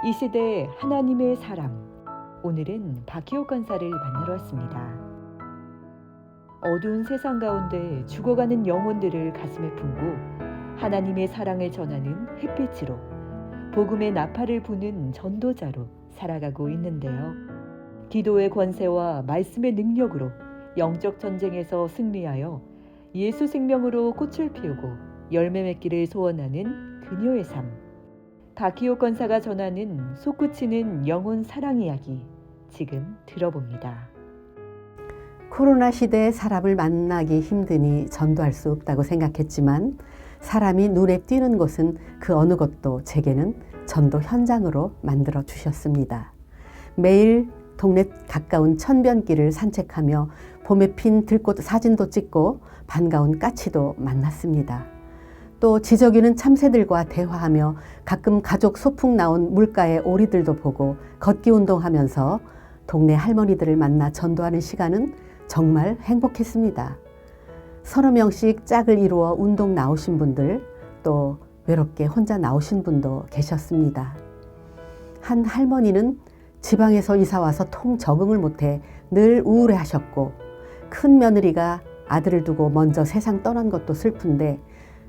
이 시대 하나님의 사람. 오늘은 박희옥 권사를 만나러 왔습니다. 어두운 세상 가운데 죽어가는 영혼들을 가슴에 품고 하나님의 사랑을 전하는 햇빛으로 복음의 나팔을 부는 전도자로 살아가고 있는데요. 기도의 권세와 말씀의 능력으로 영적 전쟁에서 승리하여 예수 생명으로 꽃을 피우고 열매 맺기를 소원하는 그녀의 삶. 박희옥 권사가 전하는 솟구치는 영혼 사랑 이야기 지금 들어봅니다. 코로나 시대에 사람을 만나기 힘드니 전도할 수 없다고 생각했지만 사람이 눈에 띄는 곳은 그 어느 곳도 제게는 전도 현장으로 만들어 주셨습니다. 매일 동네 가까운 천변길을 산책하며 봄에 핀 들꽃 사진도 찍고 반가운 까치도 만났습니다. 또 지저귀는 참새들과 대화하며 가끔 가족 소풍 나온 물가의 오리들도 보고 걷기 운동하면서 동네 할머니들을 만나 전도하는 시간은 정말 행복했습니다. 서너 명씩 짝을 이루어 운동 나오신 분들, 또 외롭게 혼자 나오신 분도 계셨습니다. 한 할머니는 지방에서 이사 와서 통 적응을 못해 늘 우울해하셨고, 큰 며느리가 아들을 두고 먼저 세상 떠난 것도 슬픈데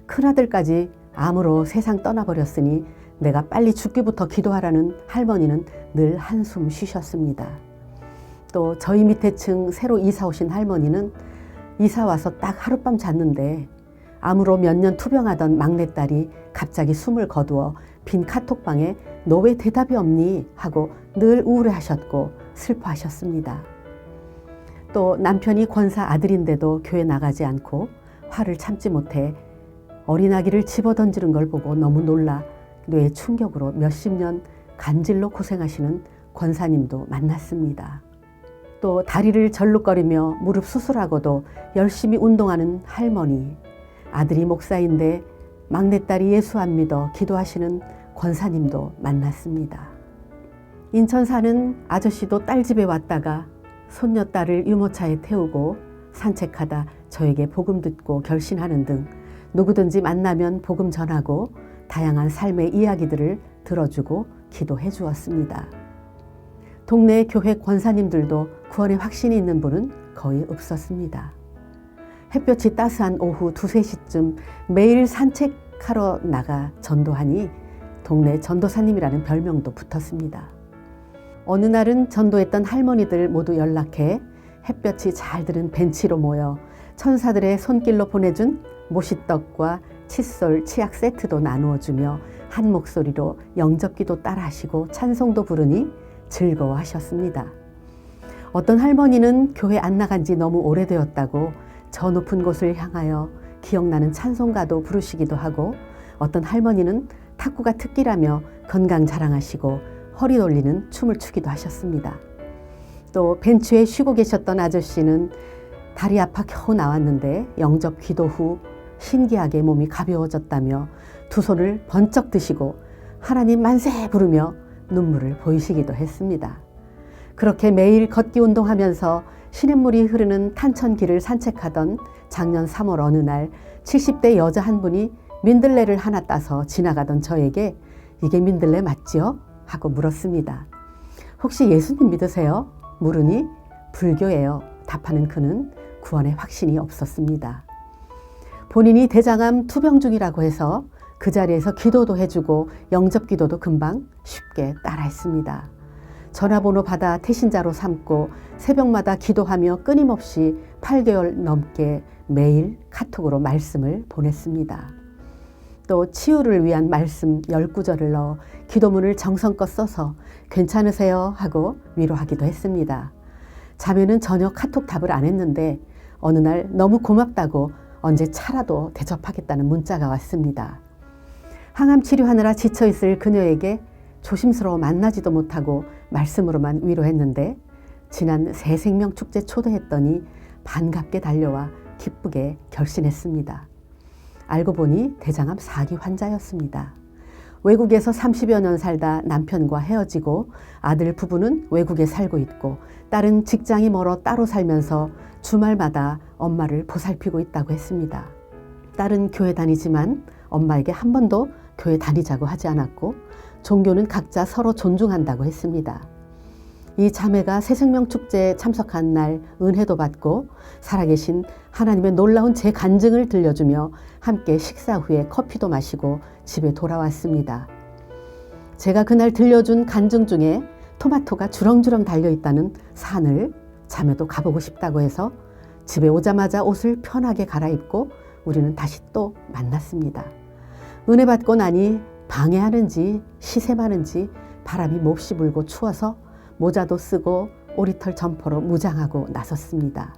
큰아들까지 암으로 세상 떠나버렸으니 내가 빨리 죽기부터 기도하라는 할머니는 늘 한숨 쉬셨습니다. 또 저희 밑에 층 새로 이사 오신 할머니는 이사 와서 딱 하룻밤 잤는데 암으로 몇 년 투병하던 막내딸이 갑자기 숨을 거두어 빈 카톡방에 너 왜 대답이 없니? 하고 늘 우울해하셨고 슬퍼하셨습니다. 또 남편이 권사 아들인데도 교회 나가지 않고 화를 참지 못해 어린아기를 집어던지는 걸 보고 너무 놀라 뇌 충격으로 몇십 년 간질로 고생하시는 권사님도 만났습니다. 또 다리를 절룩거리며 무릎 수술하고도 열심히 운동하는 할머니, 아들이 목사인데 막내딸이 예수 안 믿어 기도하시는 권사님도 만났습니다. 인천 사는 아저씨도 딸 집에 왔다가 손녀딸을 유모차에 태우고 산책하다 저에게 복음 듣고 결신하는 등 누구든지 만나면 복음 전하고 다양한 삶의 이야기들을 들어주고 기도해 주었습니다. 동네 교회 권사님들도 구원의 확신이 있는 분은 거의 없었습니다. 햇볕이 따스한 오후 2, 3시쯤 매일 산책하러 나가 전도하니 동네 전도사님이라는 별명도 붙었습니다. 어느 날은 전도했던 할머니들 모두 연락해 햇볕이 잘 드는 벤치로 모여 천사들의 손길로 보내준 모시떡과 칫솔, 치약 세트도 나누어주며 한 목소리로 영접기도 따라하시고 찬송도 부르니 즐거워하셨습니다. 어떤 할머니는 교회 안 나간 지 너무 오래되었다고 저 높은 곳을 향하여 기억나는 찬송가도 부르시기도 하고, 어떤 할머니는 탁구가 특기라며 건강 자랑하시고 허리 돌리는 춤을 추기도 하셨습니다. 또 벤치에 쉬고 계셨던 아저씨는 다리 아파 겨우 나왔는데 영접 기도 후 신기하게 몸이 가벼워졌다며 두 손을 번쩍 드시고 하나님 만세 부르며 눈물을 보이시기도 했습니다. 그렇게 매일 걷기 운동하면서 시냇물이 흐르는 탄천길을 산책하던 작년 3월 어느 날 70대 여자 한 분이 민들레를 하나 따서 지나가던 저에게 이게 민들레 맞지요? 하고 물었습니다. 혹시 예수님 믿으세요? 물으니 불교예요. 답하는 그는 구원의 확신이 없었습니다. 본인이 대장암 투병 중이라고 해서 그 자리에서 기도도 해주고 영접기도도 금방 쉽게 따라했습니다. 전화번호 받아 태신자로 삼고 새벽마다 기도하며 끊임없이 8개월 넘게 매일 카톡으로 말씀을 보냈습니다. 또 치유를 위한 말씀 10구절을 넣어 기도문을 정성껏 써서 괜찮으세요? 하고 위로하기도 했습니다. 자매는 전혀 카톡 답을 안 했는데 어느 날 너무 고맙다고 언제 차라도 대접하겠다는 문자가 왔습니다. 항암 치료하느라 지쳐있을 그녀에게 조심스러워 만나지도 못하고 말씀으로만 위로했는데 지난 새생명축제 초대했더니 반갑게 달려와 기쁘게 결신했습니다. 알고 보니 대장암 4기 환자였습니다. 외국에서 30여 년 살다 남편과 헤어지고 아들 부부는 외국에 살고 있고 딸은 직장이 멀어 따로 살면서 주말마다 엄마를 보살피고 있다고 했습니다. 딸은 교회 다니지만 엄마에게 한 번도 교회 다니자고 하지 않았고 종교는 각자 서로 존중한다고 했습니다. 이 자매가 새생명축제에 참석한 날 은혜도 받고 살아계신 하나님의 놀라운 재간증을 들려주며 함께 식사 후에 커피도 마시고 집에 돌아왔습니다. 제가 그날 들려준 간증 중에 토마토가 주렁주렁 달려있다는 산을 자매도 가보고 싶다고 해서 집에 오자마자 옷을 편하게 갈아입고 우리는 다시 또 만났습니다. 은혜 받고 나니 방해하는지 시샘하는지 바람이 몹시 불고 추워서 모자도 쓰고 오리털 점퍼로 무장하고 나섰습니다.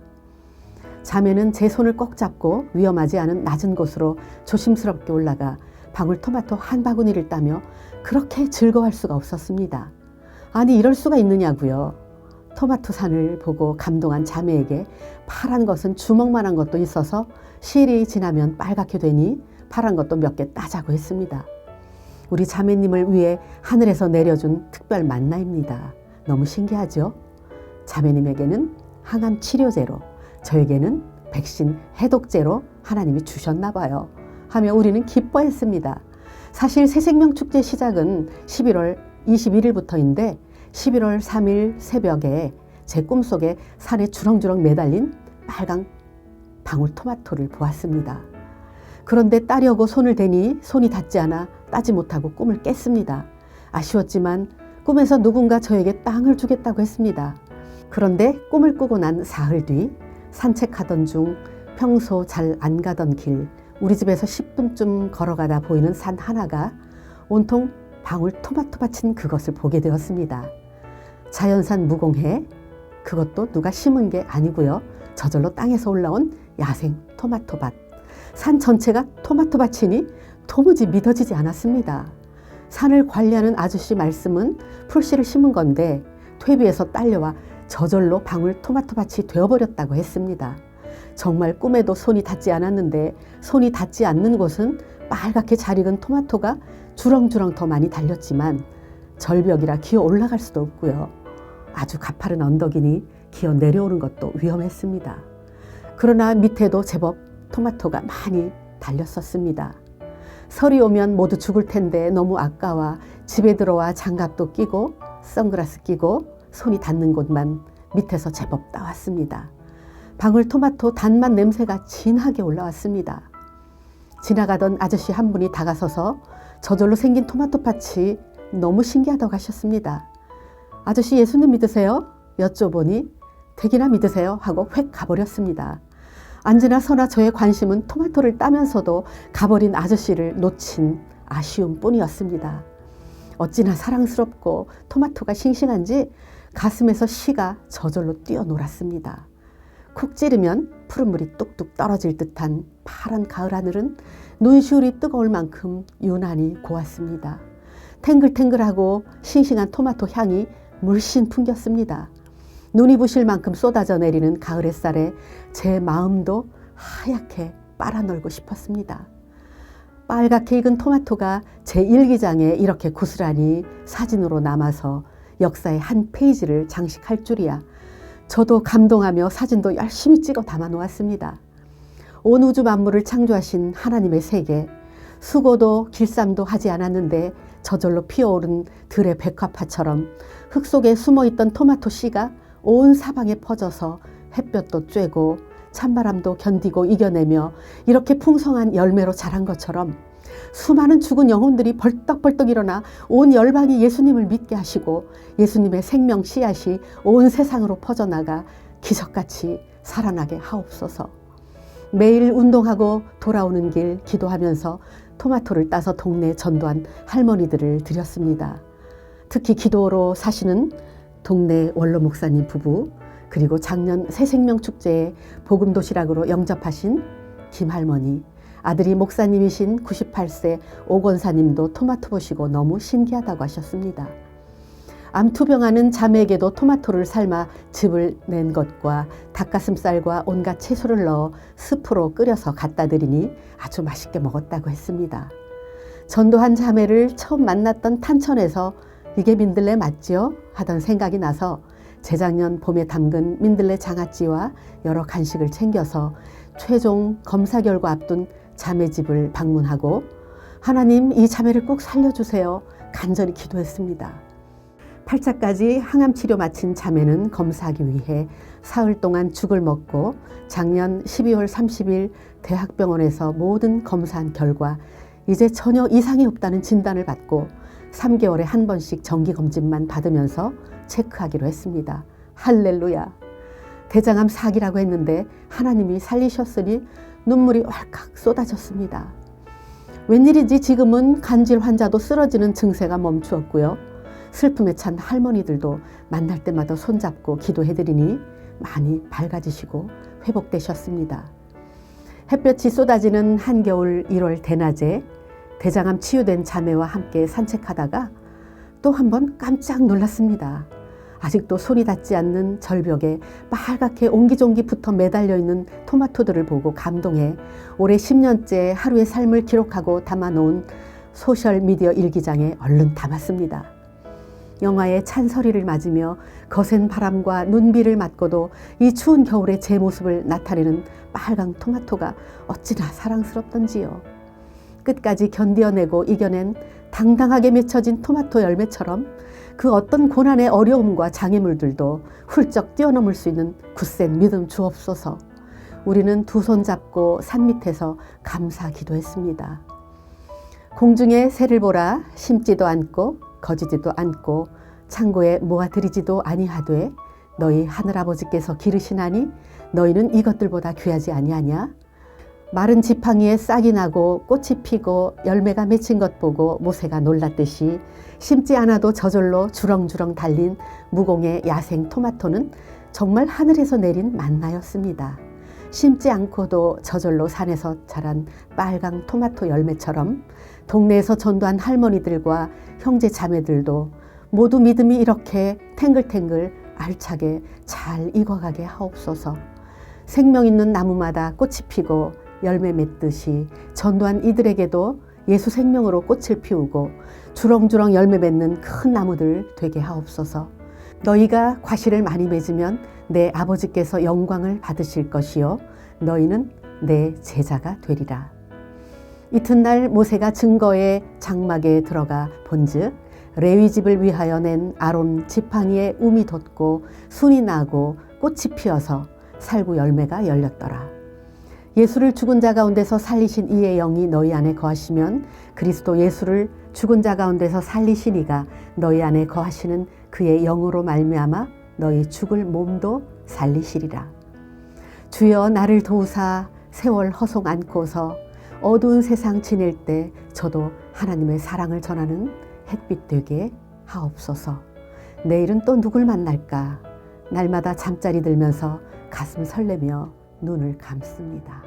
자매는 제 손을 꼭 잡고 위험하지 않은 낮은 곳으로 조심스럽게 올라가 방울토마토 한 바구니를 따며 그렇게 즐거워할 수가 없었습니다. 아니 이럴 수가 있느냐고요. 토마토 산을 보고 감동한 자매에게 파란 것은 주먹만한 것도 있어서 시일이 지나면 빨갛게 되니 파란 것도 몇 개 따자고 했습니다. 우리 자매님을 위해 하늘에서 내려준 특별 만나입니다. 너무 신기하죠? 자매님에게는 항암 치료제로, 저에게는 백신 해독제로 하나님이 주셨나 봐요. 하며 우리는 기뻐했습니다. 사실 새생명축제 시작은 11월 21일부터인데 11월 3일 새벽에 제 꿈속에 산에 주렁주렁 매달린 빨강 방울토마토를 보았습니다. 그런데 따려고 손을 대니 손이 닿지 않아 따지 못하고 꿈을 깼습니다. 아쉬웠지만 꿈에서 누군가 저에게 땅을 주겠다고 했습니다. 그런데 꿈을 꾸고 난 사흘 뒤 산책하던 중 평소 잘 안 가던 길, 우리 집에서 10분쯤 걸어가다 보이는 산 하나가 온통 방울토마토밭인 그것을 보게 되었습니다. 자연산 무공해, 그것도 누가 심은 게 아니고요. 저절로 땅에서 올라온 야생 토마토밭. 산 전체가 토마토밭이니 도무지 믿어지지 않았습니다. 산을 관리하는 아저씨 말씀은 풀씨를 심은 건데 퇴비에서 딸려와 저절로 방울토마토밭이 되어버렸다고 했습니다. 정말 꿈에도 손이 닿지 않았는데 손이 닿지 않는 곳은 빨갛게 잘 익은 토마토가 주렁주렁 더 많이 달렸지만 절벽이라 기어 올라갈 수도 없고요. 아주 가파른 언덕이니 기어 내려오는 것도 위험했습니다. 그러나 밑에도 제법 토마토가 많이 달렸었습니다. 설이 오면 모두 죽을 텐데 너무 아까워 집에 들어와 장갑도 끼고 선글라스 끼고 손이 닿는 곳만 밑에서 제법 따왔습니다. 방울토마토 단맛 냄새가 진하게 올라왔습니다. 지나가던 아저씨 한 분이 다가서서 저절로 생긴 토마토밭이 너무 신기하다고 하셨습니다. 아저씨 예수님 믿으세요? 여쭤보니 되기나 믿으세요? 하고 획 가버렸습니다. 앉으나 서나 저의 관심은 토마토를 따면서도 가버린 아저씨를 놓친 아쉬움 뿐이었습니다. 어찌나 사랑스럽고 토마토가 싱싱한지 가슴에서 씨가 저절로 뛰어놀았습니다. 쿡 찌르면 푸른 물이 뚝뚝 떨어질 듯한 파란 가을 하늘은 눈시울이 뜨거울 만큼 유난히 고왔습니다. 탱글탱글하고 싱싱한 토마토 향이 물씬 풍겼습니다. 눈이 부실 만큼 쏟아져 내리는 가을 햇살에 제 마음도 하얗게 빨아놀고 싶었습니다. 빨갛게 익은 토마토가 제 일기장에 이렇게 고스란히 사진으로 남아서 역사의 한 페이지를 장식할 줄이야. 저도 감동하며 사진도 열심히 찍어 담아 놓았습니다. 온 우주 만물을 창조하신 하나님의 세계, 수고도 길쌈도 하지 않았는데 저절로 피어오른 들의 백화파처럼 흙 속에 숨어있던 토마토 씨가 온 사방에 퍼져서 햇볕도 쬐고 찬바람도 견디고 이겨내며 이렇게 풍성한 열매로 자란 것처럼 수많은 죽은 영혼들이 벌떡벌떡 일어나 온 열방이 예수님을 믿게 하시고 예수님의 생명 씨앗이 온 세상으로 퍼져나가 기적같이 살아나게 하옵소서. 매일 운동하고 돌아오는 길 기도하면서 토마토를 따서 동네에 전도한 할머니들을 드렸습니다. 특히 기도로 사시는 동네 원로 목사님 부부, 그리고 작년 새생명축제에 복음도시락으로 영접하신 김할머니, 아들이 목사님이신 98세 오건사님도 토마토 보시고 너무 신기하다고 하셨습니다. 암투병하는 자매에게도 토마토를 삶아 즙을 낸 것과 닭가슴살과 온갖 채소를 넣어 스프로 끓여서 갖다 드리니 아주 맛있게 먹었다고 했습니다. 전도한 자매를 처음 만났던 탄천에서 이게 민들레 맞지요? 하던 생각이 나서 재작년 봄에 담근 민들레 장아찌와 여러 간식을 챙겨서 최종 검사 결과 앞둔 자매 집을 방문하고 하나님 이 자매를 꼭 살려주세요. 간절히 기도했습니다. 8차까지 항암 치료 마친 자매는 검사하기 위해 사흘 동안 죽을 먹고 작년 12월 30일 대학병원에서 모든 검사한 결과 이제 전혀 이상이 없다는 진단을 받고 3개월에 한 번씩 정기검진만 받으면서 체크하기로 했습니다. 할렐루야! 대장암 4기라고 했는데 하나님이 살리셨으니 눈물이 왈칵 쏟아졌습니다. 웬일인지 지금은 간질 환자도 쓰러지는 증세가 멈추었고요. 슬픔에 찬 할머니들도 만날 때마다 손잡고 기도해드리니 많이 밝아지시고 회복되셨습니다. 햇볕이 쏟아지는 한겨울 1월 대낮에 대장암 치유된 자매와 함께 산책하다가 또 한 번 깜짝 놀랐습니다. 아직도 손이 닿지 않는 절벽에 빨갛게 옹기종기 붙어 매달려 있는 토마토들을 보고 감동해 올해 10년째 하루의 삶을 기록하고 담아놓은 소셜미디어 일기장에 얼른 담았습니다. 영화의 찬소리를 맞으며 거센 바람과 눈비를 맞고도 이 추운 겨울에 제 모습을 나타내는 빨강 토마토가 어찌나 사랑스럽던지요. 끝까지 견뎌내고 이겨낸 당당하게 맺혀진 토마토 열매처럼 그 어떤 고난의 어려움과 장애물들도 훌쩍 뛰어넘을 수 있는 굳센 믿음 주옵소서. 우리는 두 손 잡고 산 밑에서 감사 기도했습니다. 공중에 새를 보라. 심지도 않고 거지지도 않고 창고에 모아들이지도 아니하되 너희 하늘아버지께서 기르시나니 너희는 이것들보다 귀하지 아니하냐? 마른 지팡이에 싹이 나고 꽃이 피고 열매가 맺힌 것 보고 모세가 놀랐듯이 심지 않아도 저절로 주렁주렁 달린 무공의 야생 토마토는 정말 하늘에서 내린 만나였습니다. 심지 않고도 저절로 산에서 자란 빨강 토마토 열매처럼 동네에서 전도한 할머니들과 형제 자매들도 모두 믿음이 이렇게 탱글탱글 알차게 잘 익어가게 하옵소서. 생명 있는 나무마다 꽃이 피고 열매 맺듯이 전도한 이들에게도 예수 생명으로 꽃을 피우고 주렁주렁 열매 맺는 큰 나무들 되게 하옵소서. 너희가 과실을 많이 맺으면 내 아버지께서 영광을 받으실 것이요 너희는 내 제자가 되리라. 이튿날 모세가 증거의 장막에 들어가 본즉 레위 집을 위하여 낸 아론 지팡이에 움이 돋고 순이 나고 꽃이 피어서 살구 열매가 열렸더라. 예수를 죽은 자 가운데서 살리신 이의 영이 너희 안에 거하시면 그리스도 예수를 죽은 자 가운데서 살리신 이가 너희 안에 거하시는 그의 영으로 말미암아 너희 죽을 몸도 살리시리라. 주여 나를 도우사 세월 허송 않고서 어두운 세상 지낼 때 저도 하나님의 사랑을 전하는 햇빛 되게 하옵소서. 내일은 또 누굴 만날까? 날마다 잠자리 들면서 가슴 설레며 눈을 감습니다.